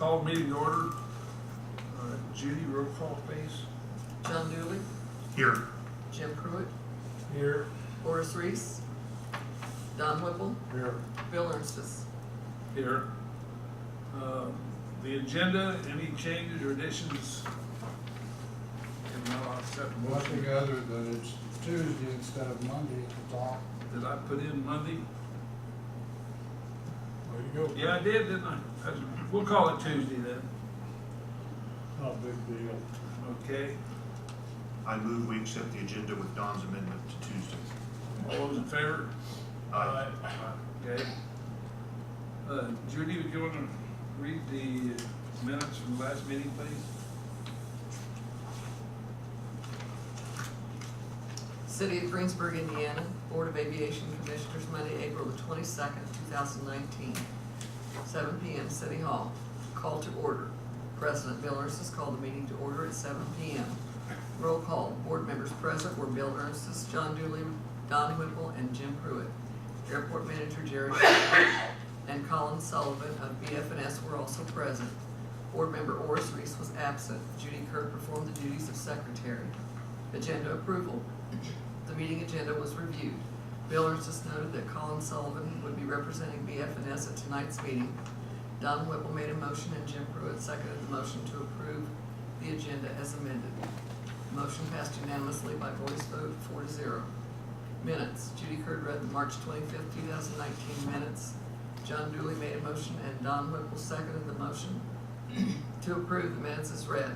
Call meeting to order. Judy, roll call please. John Dooley, Here. Jim Pruitt, Here. Horace Reese, Don Whipple, Here. Bill Ernstis. Here. The agenda, any changes or additions? If not, I'll accept the Nothing motion. other than it's Tuesday instead of Monday at the top. Did I put in Monday? Way to go. Yeah, I did, didn't I? We'll call it Tuesday then. Not a big deal. Okay. I move we accept the agenda with Don's amendment to Tuesday. All those in favor? Aye. Okay. Judy, would you want to read the minutes from the last meeting, please? City of Greensburg, Indiana, Board of Aviation Commissioners, Monday, April the 22nd, 2019, 7 p.m., City Hall. Call to order. President Bill Ernstis called the meeting to order at 7 p.m. Roll call. Board members present were Bill Ernstis, John Dooley, Don Whipple, and Jim Pruitt. Airport Manager Jerry Shaffer and Colin Sullivan of BF&S were also present. Board member Horace Reese was absent. Judy Kirk performed the duties of secretary. Agenda approval. The meeting agenda was reviewed. Bill Ernstis noted that Colin Sullivan would be representing BF&S at tonight's meeting. Don Whipple made a motion and Jim Pruitt seconded the motion to approve the agenda as amended. The motion passed unanimously by voice vote 4-0. Minutes. Judy Kirk read the March 25th, 2019 minutes. John Dooley made a motion and Don Whipple seconded the motion to approve the minutes as read.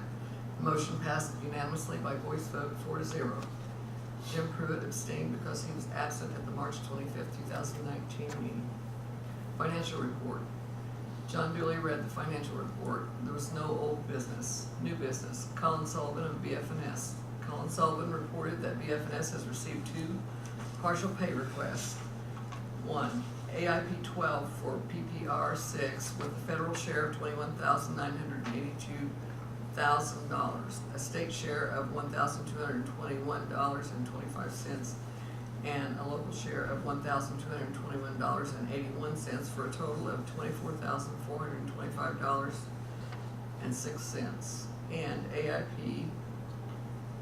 The motion passed unanimously by voice vote 4-0. Jim Pruitt abstained because he was absent at the March 25th, 2019 meeting. Financial report. John Dooley read the financial report. There was no old business. New business. Colin Sullivan of BF&S. Colin Sullivan reported that BF&S has received 2 partial pay requests. 1, AIP 12 for PPR 6 with a federal share of $21,982,000, a state share of $1,221.25, and a local share of $1,221.81 for a total of $24,425.06. And AIP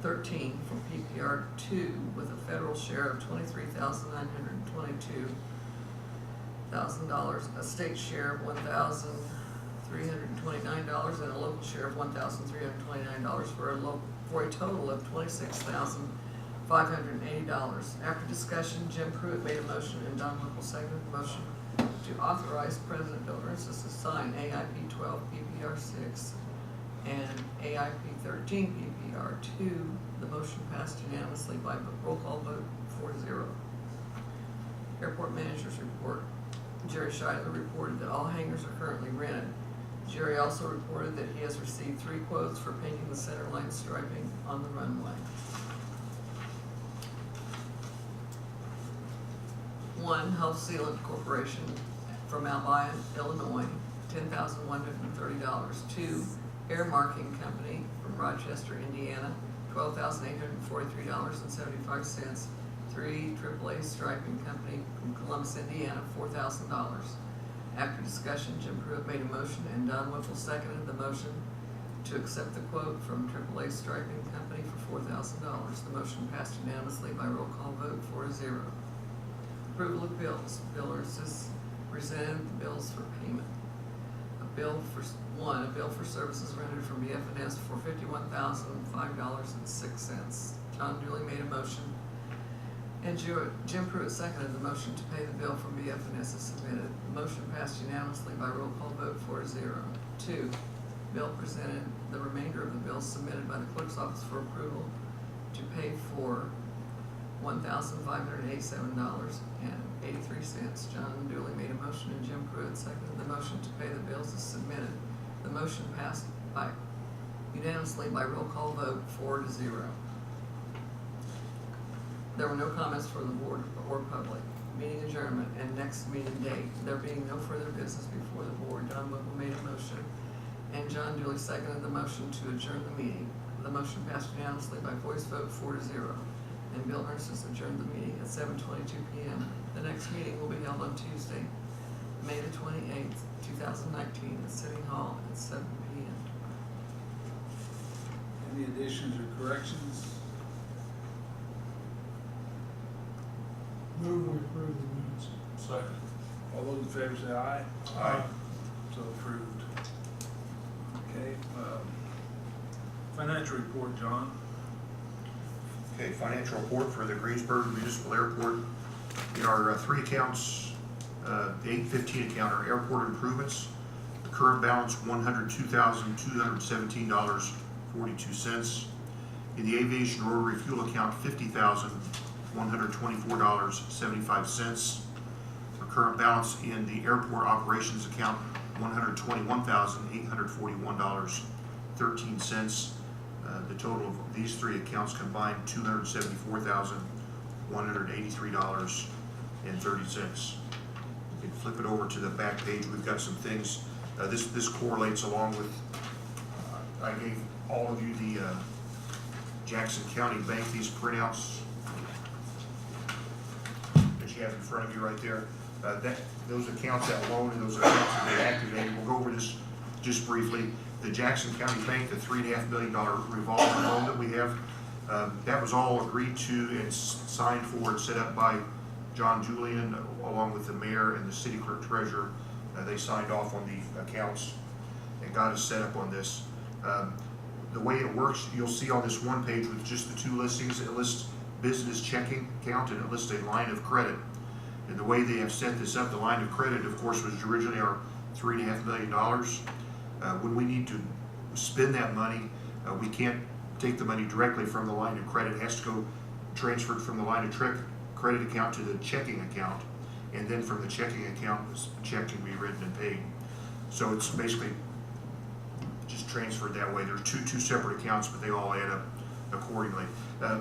13 from PPR 2 with a federal share of $23,922,000, a state share of $1,329 and a local share of $1,329 for a total of $26,580. After discussion, Jim Pruitt made a motion and Don Whipple seconded the motion to authorize President Bill Ernstis to sign AIP 12 PPR 6 and AIP 13 PPR 2. The motion passed unanimously by roll call vote 4-0. Airport Manager's report. Jerry Scheidler reported that all hangars are currently rented. Jerry also reported that he has received 3 quotes for painting the center line striping on the runway. 1, Health Sealant Corporation from Albion, Illinois, $10,130. 2, Air Marking Company from Rochester, Indiana, $12,843.75. 3, AAA Striping Company from Columbus, Indiana, $4,000. After discussion, Jim Pruitt made a motion and Don Whipple seconded the motion to accept the quote from AAA Striping Company for $4,000. The motion passed unanimously by roll call vote 4-0. Approval of bills. Bill Ernstis presented the bills for payment. A bill for services rendered from BF&S for $51,005.06. John Dooley made a motion and Jim Pruitt seconded the motion to pay the bill from BF&S as submitted. The motion passed unanimously by roll call vote 4-0. 2, Bill presented the remainder of the bills submitted by the clerk's office for approval to pay for $1,587.83. John Dooley made a motion and Jim Pruitt seconded the motion to pay the bills as submitted. The motion passed unanimously by roll call vote 4-0. There were no comments from the board or public. Meeting adjournment and next meeting date. There being no further business before the board, Don Whipple made a motion and John Dooley seconded the motion to adjourn the meeting. The motion passed unanimously by voice vote 4-0. And Bill Ernstis adjourned the meeting at 7:22 p.m. The next meeting will be held on Tuesday, May the 28th, 2019, at City Hall at 7 p.m. Any additions or corrections? Move we approve the minutes. Second. All those in favor say aye. Aye. So approved. Okay, financial report, John. Okay, financial report for the Greensburg Municipal Airport. In our three accounts, the 815 account are airport improvements. The current balance, $102,217.42. In the aviation rotary fuel account, $50,124.75. The current balance in the airport operations account, $121,841.13. The total of these three accounts combined, $274,183.30. You can flip it over to the back page. We've got some things. This correlates along with, I gave all of you the Jackson County Bank, these printouts that you have in front of you right there. Those accounts, that loan and those accounts that they activated, we'll go over this just briefly. The Jackson County Bank, the $3.5 million revolving loan that we have, that was all agreed to and signed for and set up by John Julian, along with the mayor and the city clerk treasurer. They signed off on the accounts and got us set up on this. The way it works, you'll see on this one page with just the two listings, it lists business checking account and it lists a line of credit. And the way they have set this up, the line of credit, of course, was originally our $3.5 million. When we need to spend that money, we can't take the money directly from the line of credit. It has to go transferred from the line of credit account to the checking account. And then from the checking account, this check can be written and paid. So it's basically just transferred that way. There's two separate accounts, but they all add up accordingly.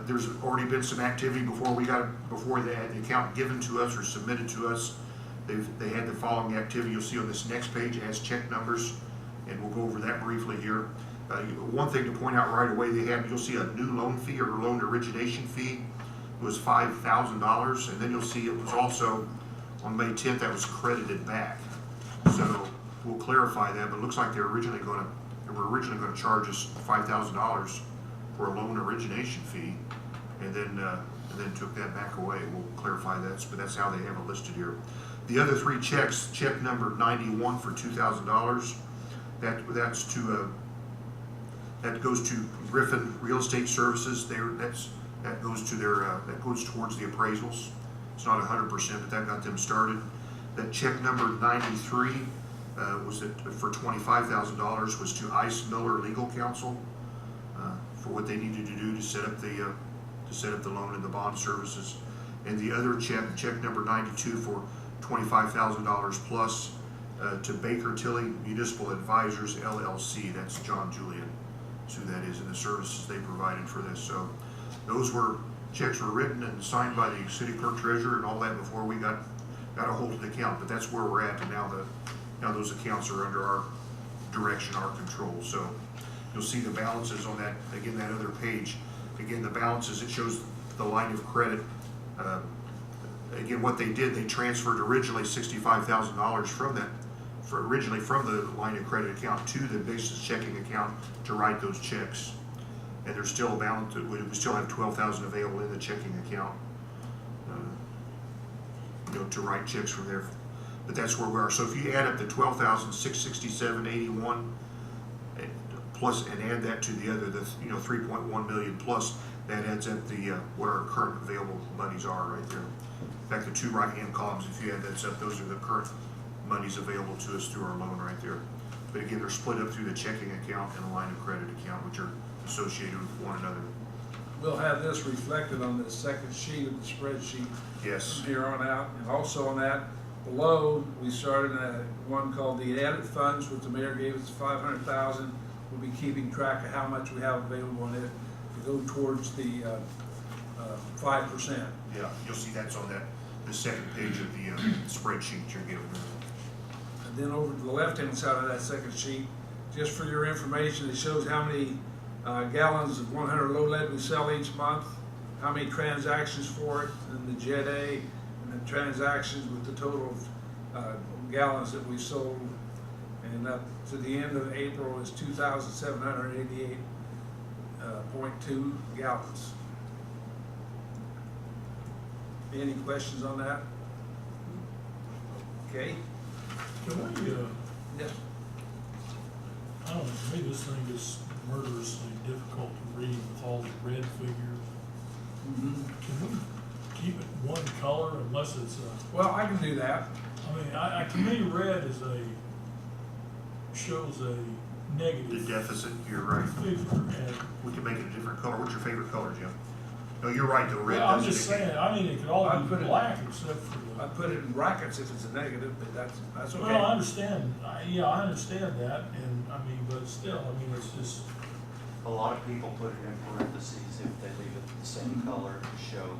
There's already been some activity before they had the account given to us or submitted to us. They had the following activity. You'll see on this next page, it has check numbers, and we'll go over that briefly here. One thing to point out right away, you'll see a new loan fee or loan origination fee was $5,000, and then you'll see it was also on May 10th that was credited back. So we'll clarify that, but it looks like they were originally going to charge us $5,000 for a loan origination fee, and then took that back away. We'll clarify that, but that's how they have it listed here. The other three checks, check number 91 for $2,000, that goes to Griffin Real Estate Services. That goes towards the appraisals. It's not 100%, but that got them started. That check number 93 for $25,000 was to Ice Miller Legal Counsel for what they needed to do to set up the loan and the bond services. And the other check number 92 for $25,000 plus to Baker Tilly Municipal Advisors LLC. That's John Julian. That's who that is, and the services they provided for this. So those checks were written and signed by the city clerk treasurer and all that before we got a hold of the account. But that's where we're at, and now those accounts are under our direction, our control. So you'll see the balances on that, again, that other page. Again, the balances, it shows the line of credit. Again, what they did, they transferred originally $65,000 from the line of credit account to the business checking account to write those checks. And there's still a balance. We still have $12,000 available in the checking account, to write checks from there. But that's where we are. So if you add up the $12,667.81 plus and add that to the other, the $3.1 million plus, that adds up what our current available monies are right there. In fact, the two right-hand columns, if you add that up, those are the current monies available to us through our loan right there. But again, they're split up through the checking account and the line of credit account, which are associated with one another. We'll have this reflected on the second sheet of the spreadsheet Yes. from here on out. And also on that, below, we started one called the added funds, which the mayor gave us $500,000. We'll be keeping track of how much we have available on it to go towards the 5%. Yeah, you'll see that's on the second page of the spreadsheet you're given. And then over to the left-hand side of that second sheet, just for your information, it shows how many gallons of 100 low lead we sell each month, how many transactions for it, and the Jet A, and the transactions with the total of gallons that we sold, and up to the end of April is 2,788.2 gallons. Any questions on that? Okay. Can we, Yes. I don't know, to me, this thing is murderously difficult to read with all the red figures. Mm-hmm. Can we keep it one color unless it's Well, I can do that. I mean, to me, red is shows a The negative deficit, you're right. figure, and, We can make it a different color. What's your favorite color, Jim? No, you're right, though, red well, I'm doesn't just indicate- saying, I mean, it could all I'd be put it- black except for I the. put it in brackets if it's a negative, but that's okay. Well, I understand, yeah, I understand that, and, I mean, but still, I mean, it's just, A lot of people put it in parentheses if they leave it the same color to show.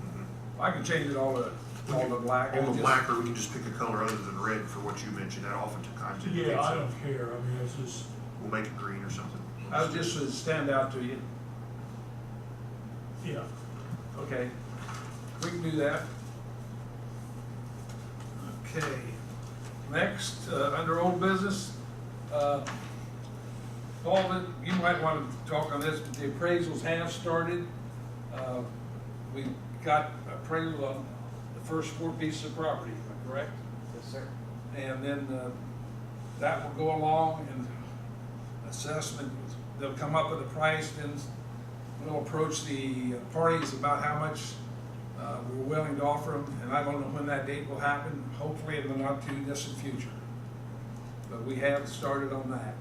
Mhm. I can change it all to black. All the black, or we can just pick a color other than red for what you mentioned. That oftentimes indicates yeah, I that. don't care, I mean, it's just, We'll make it green or something. I was just to stand out to you. yeah. Okay, we can do that. Okay, next, under old business, Paul, you might want to talk on this, but the appraisals have started. We got appraisal on the first 4 pieces of property, am I correct? Yes, sir. And then that will go along and assessment, they'll come up with a price, then we'll approach the parties about how much we're willing to offer them, and I don't know when that date will happen, hopefully in the not too distant future. But we have started on that.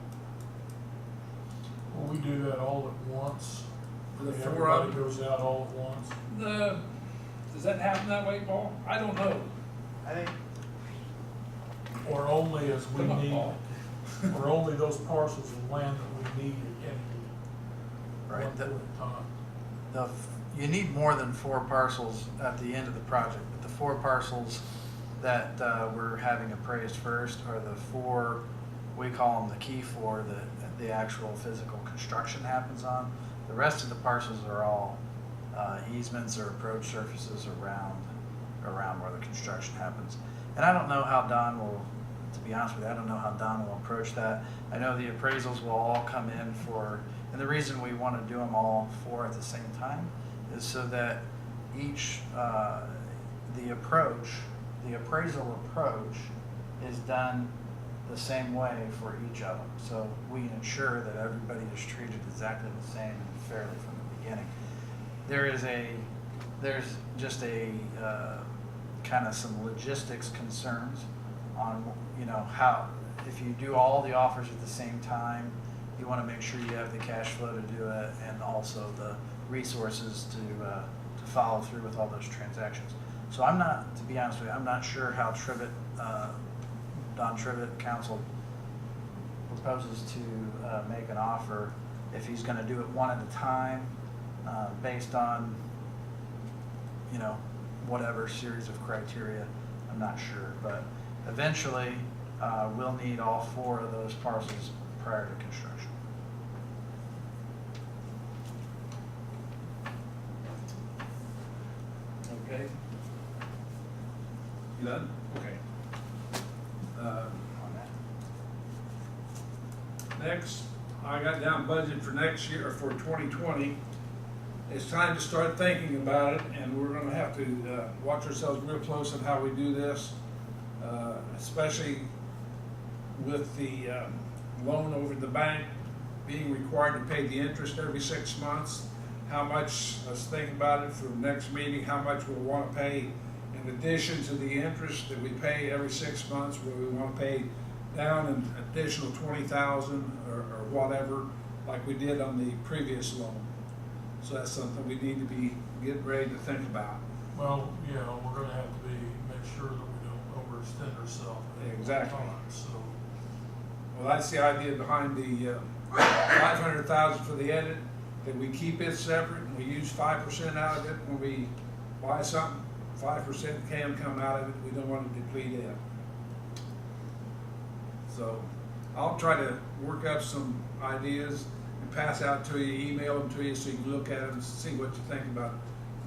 Will we do that all at once? For the I mean, 4 of everybody them. goes out all at once? Does that happen that way, Paul? I don't know. I think, Or only as we Come on, need, Paul. or only those parcels of land that we need at any Right, one point in time? you need more than 4 parcels at the end of the project, but the 4 parcels that we're having appraised first are the 4, we call them the key 4, that the actual physical construction happens on. The rest of the parcels are all easements or approach surfaces around where the construction happens. And I don't know how Don will, to be honest with you, I don't know how Don will approach that. I know the appraisals will all come in for, and the reason we want to do them all 4 at the same time is so that each, the appraisal approach is done the same way for each of them. So we ensure that everybody is treated exactly the same and fairly from the beginning. There's just a kind of some logistics concerns on, how, if you do all the offers at the same time, you want to make sure you have the cash flow to do it and also the resources to follow through with all those transactions. So I'm not, to be honest with you, I'm not sure how Don Trivet, council, proposes to make an offer, if he's going to do it one at a time, based on, whatever series of criteria, I'm not sure. But eventually, we'll need all 4 of those parcels prior to construction. Okay. You done? Okay. On that. Next, I got down budget for next year, for 2020. It's time to start thinking about it, and we're gonna have to watch ourselves real close on how we do this, especially with the loan over at the bank being required to pay the interest every 6 months. How much, let's think about it for the next meeting, how much we'll wanna pay in addition to the interest that we pay every 6 months, where we wanna pay down an additional 20,000 or whatever, like we did on the previous loan. So that's something we need to be getting ready to think about. Well, we're gonna have to make sure that we don't overextend ourselves. at any Exactly. time, So, Well, that's the idea behind the 500,000 for the edit, that we keep it separate and we use 5% out of it when we buy something. 5% can come out of it, we don't want to deplete it. So I'll try to work up some ideas and pass out to you, email them to you so you can look at them and see what you think about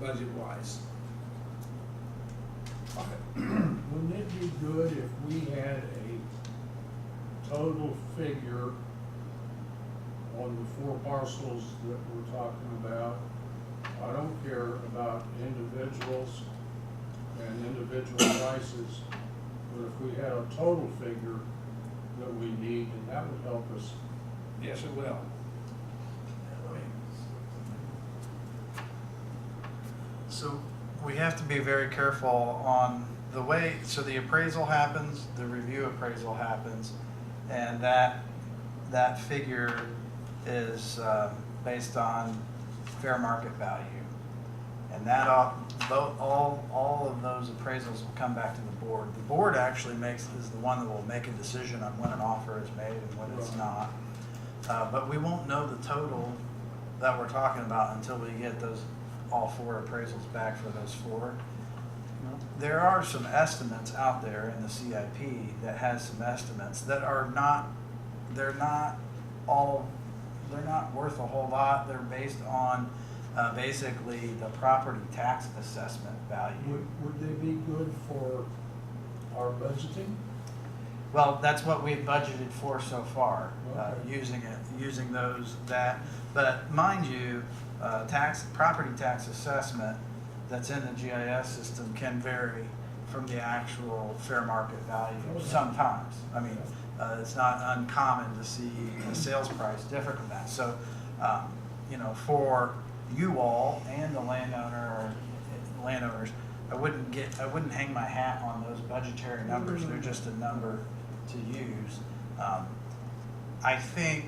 budget wise. Wouldn't it be good if we had a total figure on the 4 parcels that we're talking about? I don't care about individuals and individual prices, but if we had a total figure that we need, then that would help us. Yes, it will. So we have to be very careful on the way, so the appraisal happens, the review appraisal happens, and that figure is based on fair market value. And that all of those appraisals will come back to the board. The board actually is the one that will make a decision on when an offer is made and when it's not. But we won't know the total that we're talking about until we get all 4 appraisals back for those 4. There are some estimates out there in the CIP that has some estimates that are not worth a whole lot. They're based on basically the property tax assessment value. Would they be good for our budgeting? Well, that's what we've budgeted for so far, Okay. using that. But mind you, property tax assessment that's in the GIS system can vary from the actual fair market value sometimes. I mean, it's not uncommon to see a sales price different than that. So, for you all and the landowners, I wouldn't hang my hat on those budgetary numbers. They're just a number to use. I think,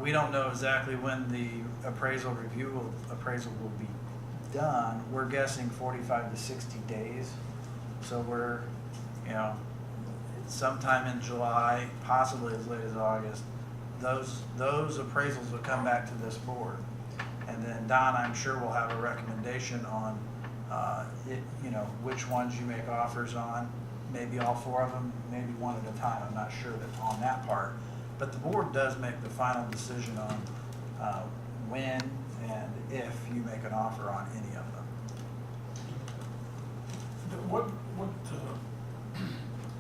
we don't know exactly when the appraisal will be done. We're guessing 45 to 60 days. So we're, sometime in July, possibly as late as August, those appraisals will come back to this board. And then Don, I'm sure, will have a recommendation on, which ones you make offers on, maybe all 4 of them, maybe one at a time. I'm not sure that on that part. But the board does make the final decision on when and if you make an offer on any of them.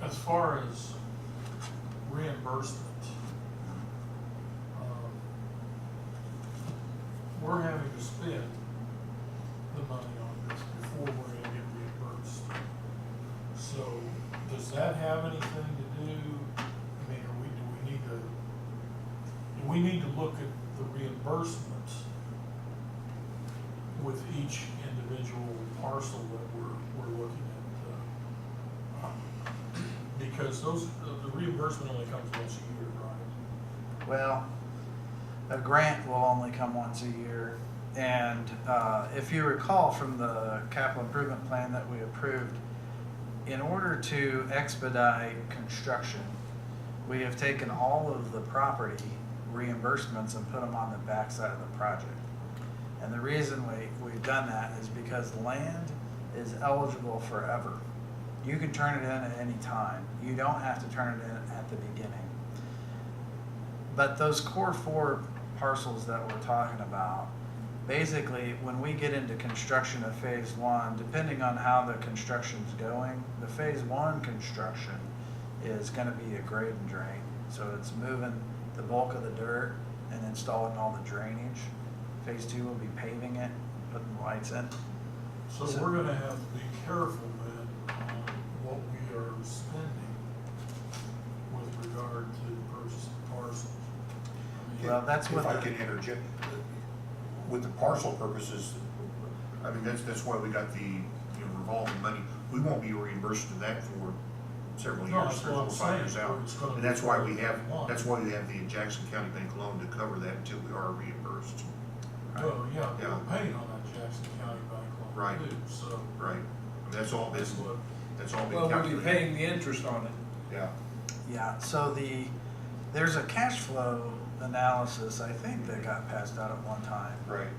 As far as reimbursement, we're having to spend the money on this before we're gonna get reimbursed. So, does that have anything to do, I mean, do we need to look at the reimbursement with each individual parcel that we're looking at? Because the reimbursement only comes once a year, right? Well, a grant will only come once a year. And if you recall from the capital improvement plan that we approved, in order to expedite construction, we have taken all of the property reimbursements and put them on the backside of the project. And the reason we've done that is because land is eligible forever. You can turn it in at any time. You don't have to turn it in at the beginning. But those core 4 parcels that we're talking about, basically, when we get into construction of phase 1, depending on how the construction's going, the phase 1 construction is gonna be a grade and drain. So it's moving the bulk of the dirt and installing all the drainage. Phase 2 will be paving it, putting lights in. So we're gonna have to be careful then on what we are spending with regard to the purchase of parcels. I mean, Well, that's what If I the- can interject, with the parcel purposes, I mean, that's why we got the, revolving money. We won't be reimbursed to that for several No, years, that's 3 what or I'm 5 years saying, out. it's gonna And be that's why we for have, one. that's why we have the Jackson County Bank loan to cover that until we are reimbursed. Well, yeah, Yeah. we're paying on that Jackson County Bank loan Right. too, so Right. And that's all been, that's what, that's all been Well, we'll be calculated. paying the interest on it. Yeah. Yeah, so there's a cash flow analysis, I think, that got passed out at one time. Right.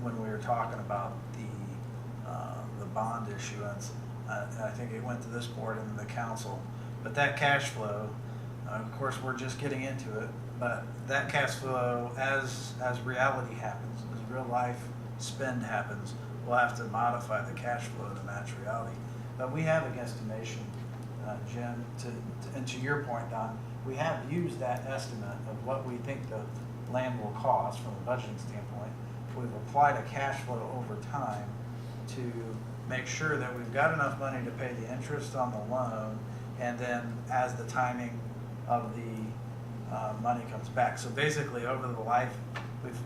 When we were talking about the bond issuance. I think it went to this board and the council. But that cash flow, of course, we're just getting into it, but that cash flow, as reality happens, as real life spend happens, we'll have to modify the cash flow to match reality. But we have a guesstimation, Jim, and to your point, Don, we have used that estimate of what we think the land will cost from a budgeting standpoint. We've applied a cash flow over time to make sure that we've got enough money to pay the interest on the loan, and then as the timing of the money comes back. So basically, over the life, we've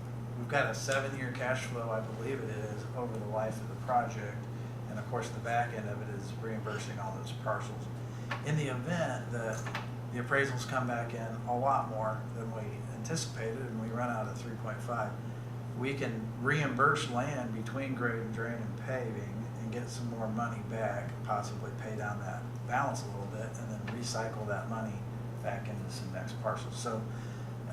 got a 7-year cash flow, I believe it is, over the life of the project. And of course, the back end of it is reimbursing all those parcels. In the event that the appraisals come back in a lot more than we anticipated and we run out of 3.5, we can reimburse land between grade and drain and paving and get some more money back, possibly pay down that balance a little bit, and then recycle that money back into some next parcels. So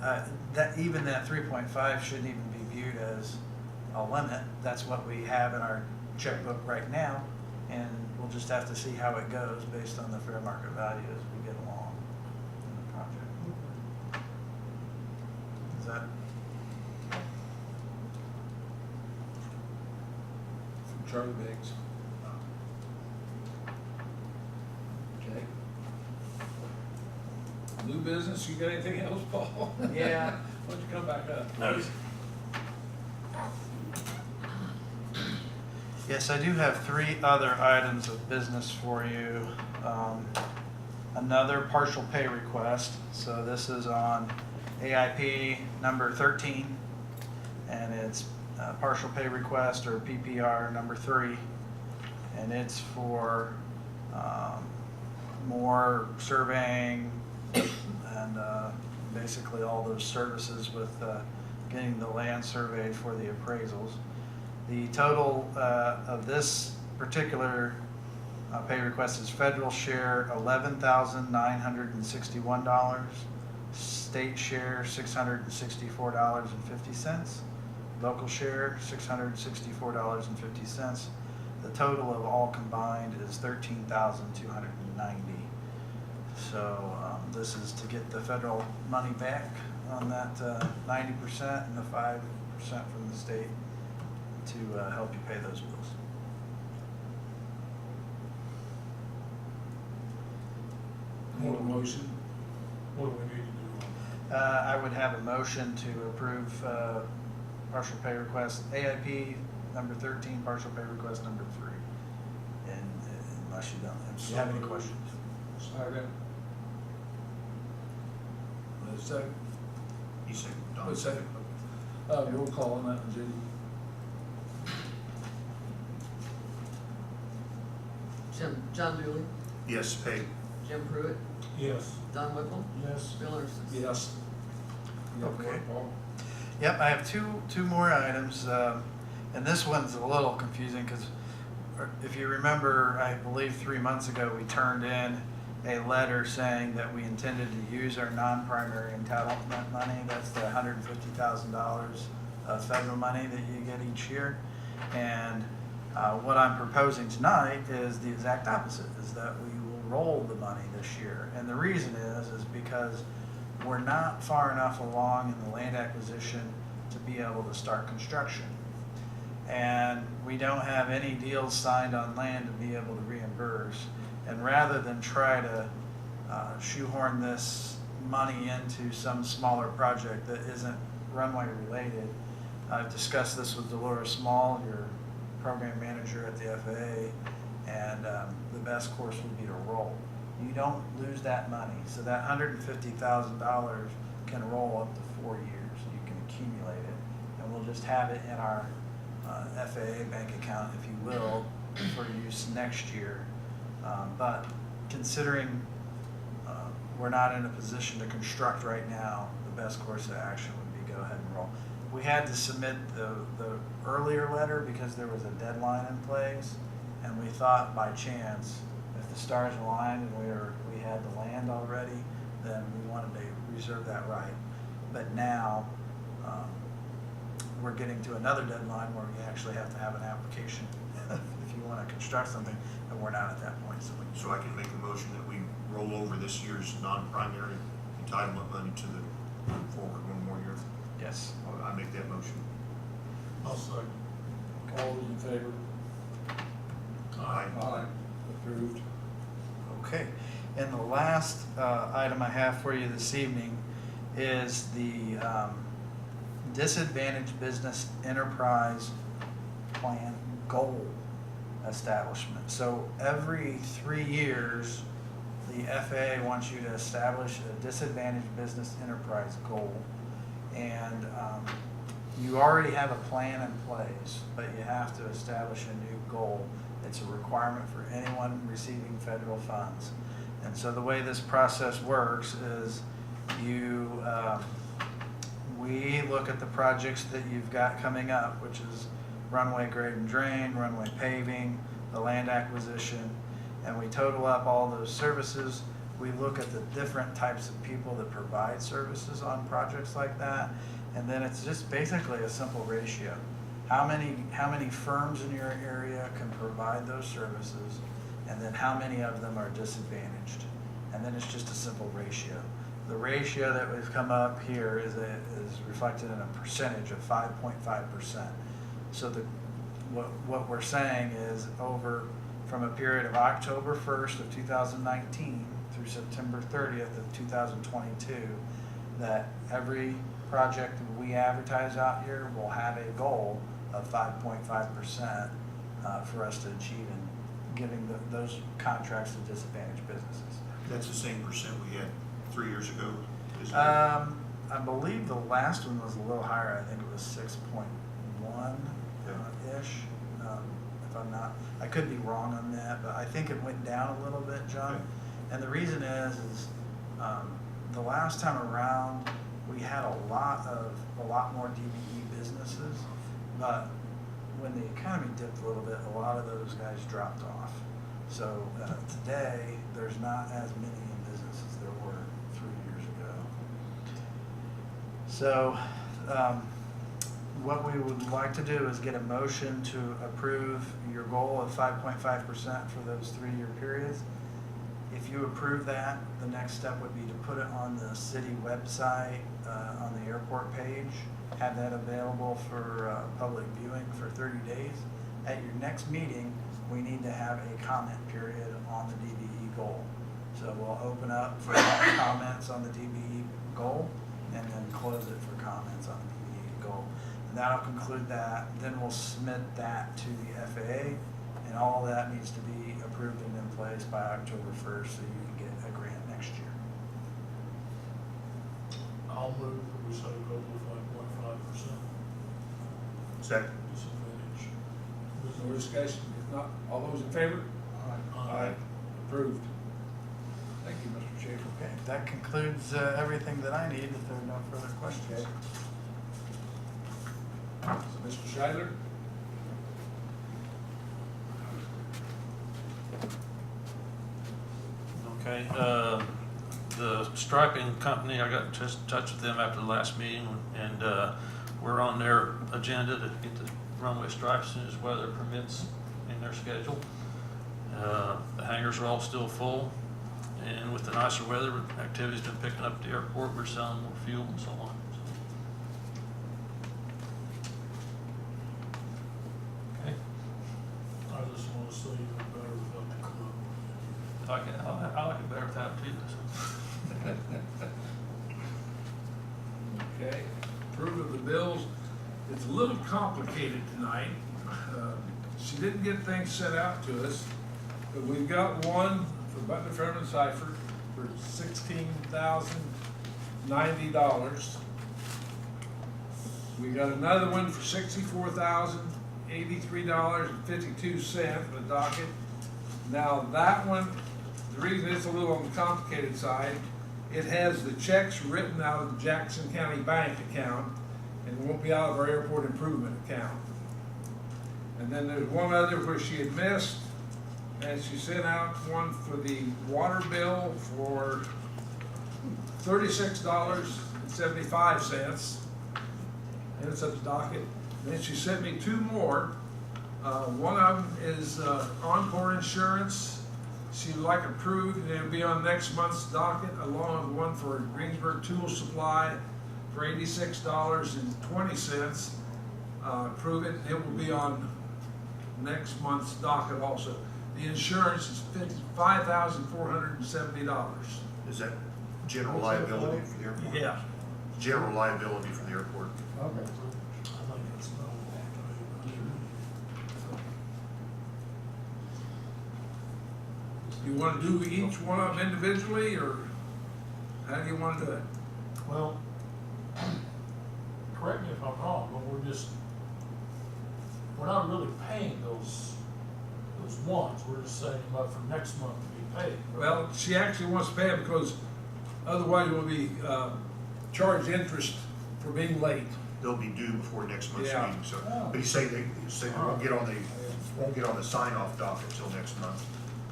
that 3.5 shouldn't even be viewed as a limit. That's what we have in our checkbook right now, and we'll just have to see how it goes based on the fair market value as we get along in the project. Is that? From Charlie Biggs. Okay. New business, you got anything else, Paul? Yeah. Why don't you come back up? Yes, I do have 3 other items of business for you. Another partial pay request. So this is on AIP number 13, and it's partial pay request, or PPR number 3, and it's for more surveying and basically all those services with getting the land surveyed for the appraisals. The total of this particular pay request is federal share $11,961, state share $664.50, local share $664.50. The total of all combined is $13,290. So this is to get the federal money back on that 90% and the 5% from the state to help you pay those bills. Need a motion? What do we need to do? I would have a motion to approve partial pay request AIP number 13, partial pay request number 3. And unless you don't have any questions. Second. Second. He said, Don. Wait a second. Roll call on that one, Judy. John Dooley, Yes, pay. Jim Pruitt, Yes. Don Whipple, Yes. Bill Anderson. Yes. You got Okay. one, Paul? Yep, I have two more items, and this one's a little confusing because if you remember, I believe 3 months ago, we turned in a letter saying that we intended to use our non-primary entitlement money. That's the $150,000 of federal money that you get each year. And what I'm proposing tonight is the exact opposite, is that we will roll the money this year. And the reason is because we're not far enough along in the land acquisition to be able to start construction. And we don't have any deals signed on land to be able to reimburse. And rather than try to shoehorn this money into some smaller project that isn't Runway related, I've discussed this with Dolores Small, your program manager at the FAA, and the best course would be to roll. You don't lose that money. So that $150,000 can roll up to 4 years. You can accumulate it, and we'll just have it in our FAA bank account, if you will, for use next year. But considering we're not in a position to construct right now, the best course of action would be go ahead and roll. We had to submit the earlier letter because there was a deadline in place, and we thought by chance, if the stars aligned and we had the land already, then we wanted to reserve that right. But now we're getting to another deadline where we actually have to have an application if you want to construct something, and we're not at that point. So I can make a motion that we roll over this year's non-primary entitlement money to the forward one more year. Yes. I make that motion. I'll second. All those in favor? Aye. Aye. Approved. Okay, and the last item I have for you this evening is the Disadvantaged Business Enterprise Plan Goal Establishment. So every 3 years, the FAA wants you to establish a disadvantaged business enterprise goal. And you already have a plan in place, but you have to establish a new goal. It's a requirement for anyone receiving federal funds. And so the way this process works is we look at the projects that you've got coming up, which is runway grade and drain, runway paving, the land acquisition, and we total up all those services. We look at the different types of people that provide services on projects like that, and then it's just basically a simple ratio. How many firms in your area can provide those services, and then how many of them are disadvantaged? And then it's just a simple ratio. The ratio that we've come up here is reflected in a percentage of 5.5%. So what we're saying is from a period of October 1st of 2019 through September 30th of 2022, that every project we advertise out here will have a goal of 5.5% for us to achieve in giving those contracts to disadvantaged businesses. That's the same percent we had 3 years ago, isn't it? I believe the last one was a little higher. I think it was 6.1 ish. If I'm not, I could be wrong on that, but I think it went down a little bit, John. Okay. And the reason is the last time around we had a lot more DBE businesses, but when the economy dipped a little bit, a lot of those guys dropped off. So today there's not as many in business as there were 3 years ago. So what we would like to do is get a motion to approve your goal of 5.5% for those 3-year periods. If you approve that, the next step would be to put it on the city website, on the airport page, have that available for public viewing for 30 days. At your next meeting, we need to have a comment period on the DBE goal. So we'll open up for comments on the DBE goal and then close it for comments on the DBE goal. And that'll conclude that. Then we'll submit that to the FAA, and all that needs to be approved and in place by October 1st so you can get a grant next year. I'll move that we set a goal of 5.5% Second. disadvantage. There's no discussion. If not, all those in favor? Aye. Approved. Thank you, Mr. Schaefer. Okay, that concludes everything that I need if there are no further questions. Okay. So, Mr. Scheidler? Okay, the striping company, I got in touch with them after the last meeting, and we're on their agenda to get the runway striped as soon as weather permits in their schedule. The hangars are all still full, and with the nicer weather, activity's been picking up at the airport. We're selling more fuel and so on. Okay, I just want to say you're better without the club. I like it better without too. Okay. Approval of the bills. It's a little complicated tonight. She didn't get things sent out to us, but we've got one for Butler, Fairman, and Seifert for $16,090. We got another one for $64,083.52 for the docket. Now that one, the reason it's a little on the complicated side, it has the checks written out of the Jackson County Bank account and it won't be out of our airport improvement account. And then there's one other where she had missed, and she sent out one for the water bill for $36.75. And it's at the docket. And then she sent me two more. One of them is Encore Insurance. She'd like approved, and it'll be on next month's docket, along with one for Greensburg Tool Supply for $86.20. Approve it, and it will be on next month's docket also. The insurance is $5,470. Is that general liability for the airport? Yeah. General liability for the airport. Okay. I think it's no. You wanna do each one of them individually, or how do you wanna do it? Well, correct me if I'm wrong, but we're not really paying those ones, we're just setting them up for next month to be paid. Well, she actually wants to pay it because otherwise we'll be, charged interest for being late. They'll be due before next month's Yeah. meeting, so, Oh. but he's saying they won't get on the sign-off docket until next month,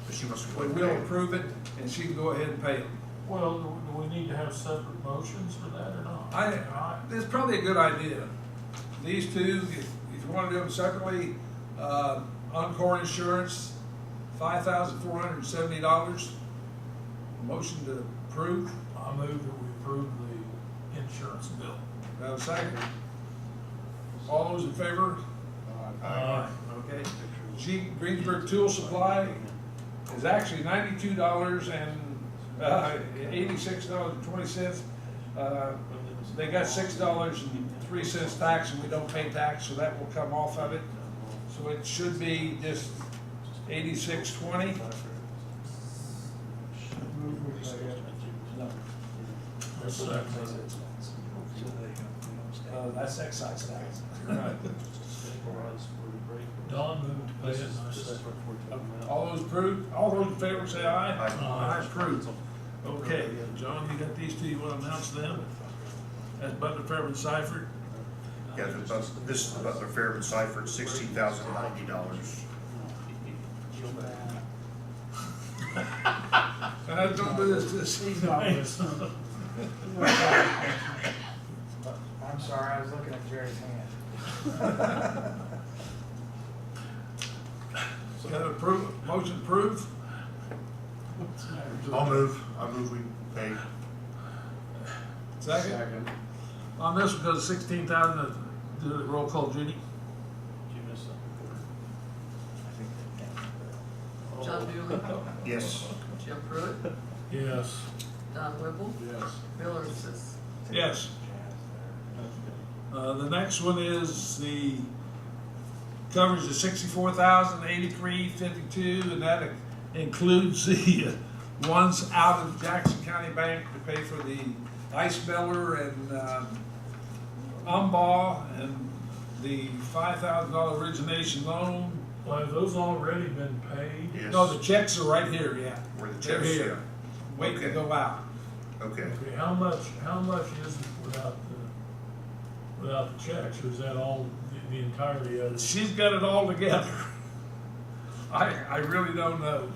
but she wants to go We ahead and will pay it. approve it, and she can go ahead and pay them. Well, do we need to have separate motions for that or not? It's probably a good idea. These two, if you wanna do them separately, Encore Insurance, $5,470. Motion to approve. I move that we approve the insurance bill. Do I have a second? All those in favor? Okay. Greensburg Tool Supply is actually $92 and $86.20. They got $6.03 tax, and we don't pay tax, so that will come off of it. So it should be just $86.20. Move we pay it. Or second. That's excise tax. Don moved to pay it, and I second. All those approved, all those in favor say aye. Aye. Aye, approved. Okay, John, you got these two, you wanna announce them? That's Butler, Fairman, Seifert. Yeah, this is the Butler Fairman Seifert, $16,090. Don't do this. He's not listening. I'm sorry, I was looking at Jerry's hand. So got approve, motion approved? What's the matter? I move we pay. Second? On this one, goes 16,000, do the roll call, Judy. John Dooley, Yes. Jim Pruitt, Yes. Don Whipple, Yes. Bill Arntzes. Yes. The next one is the coverage of $64,083.52, and that includes the ones out of Jackson County Bank to pay for the ice miller and umball and the $5,000 origination loan. Well, have those already been paid? Yes. No, the checks are right here, yeah. Where the They're checks, here, waiting to Okay. go out. Okay. Okay, how much is it without the checks, or is that all, the entirety of it? She's got it all together. I really don't know.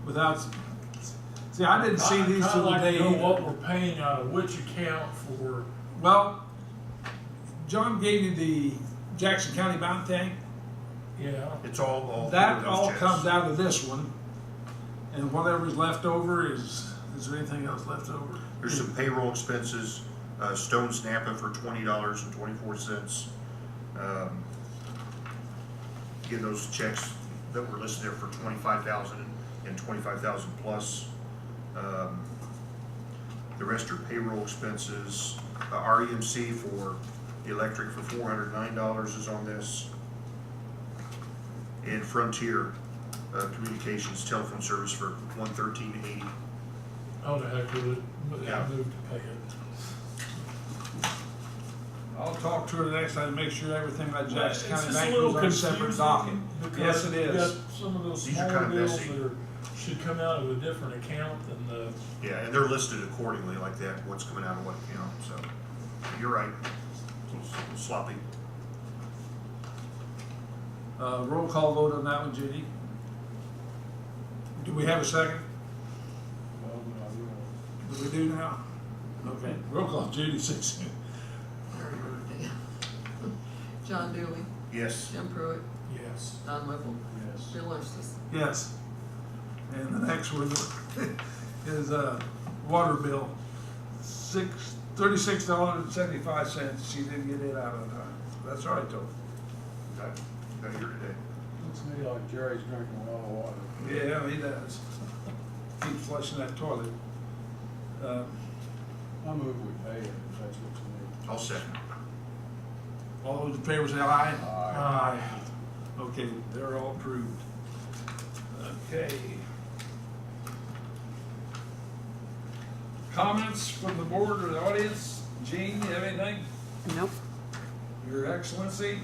Without, see, I didn't see these I'd till the like day. to know what we're paying out of which account for, Well, John gave you the Jackson County Bound Tank. yeah. It's all. That those all checks. comes out of this one. And whatever's left over is there anything else left over? There's some payroll expenses, Stone Snappa for $20.24. Again, those checks that were listed there for 25,000 and 25,000 plus. The rest are payroll expenses. REMC for the electric for $409 is on this. And Frontier Communications telephone service for $113.80. How the heck with it, Yeah. I moved to pay it. I'll talk to her the next time to make sure everything like Jackson It's County just a Bank little goes on a separate confusing docket. because Yes, it you is. got some of those These are smaller kind of bills messy. that should come out of a different account than the, Yeah, and they're listed accordingly like that, what's coming out of what account, so, you're right, it's a little sloppy. Roll call vote on that one, Judy. Do we have a second? Well, no, Do we do now? Okay, roll call, Judy, 6. Larry wrote it down. John Dooley, Yes, Jim Pruitt, yes. Don Whipple, yes. Bill Arntzes. Yes. And the next one is water bill, $36.75. She didn't get it out on time. That's all right, though. got here today. Looks to me like Jerry's drinking a lot of water. Yeah, he does. Keep flushing that toilet. I move we pay it, if that's what you need. I'll second. All those in favor say aye. Aye. Okay, they're all approved. Okay. Comments from the board or the audience? Gene, you have anything? Nope. Your Excellency?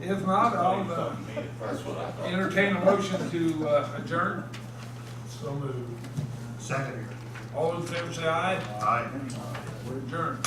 If not, I'll entertain a motion to adjourn. So moved. Second. All those in favor say aye. Aye. We're adjourned.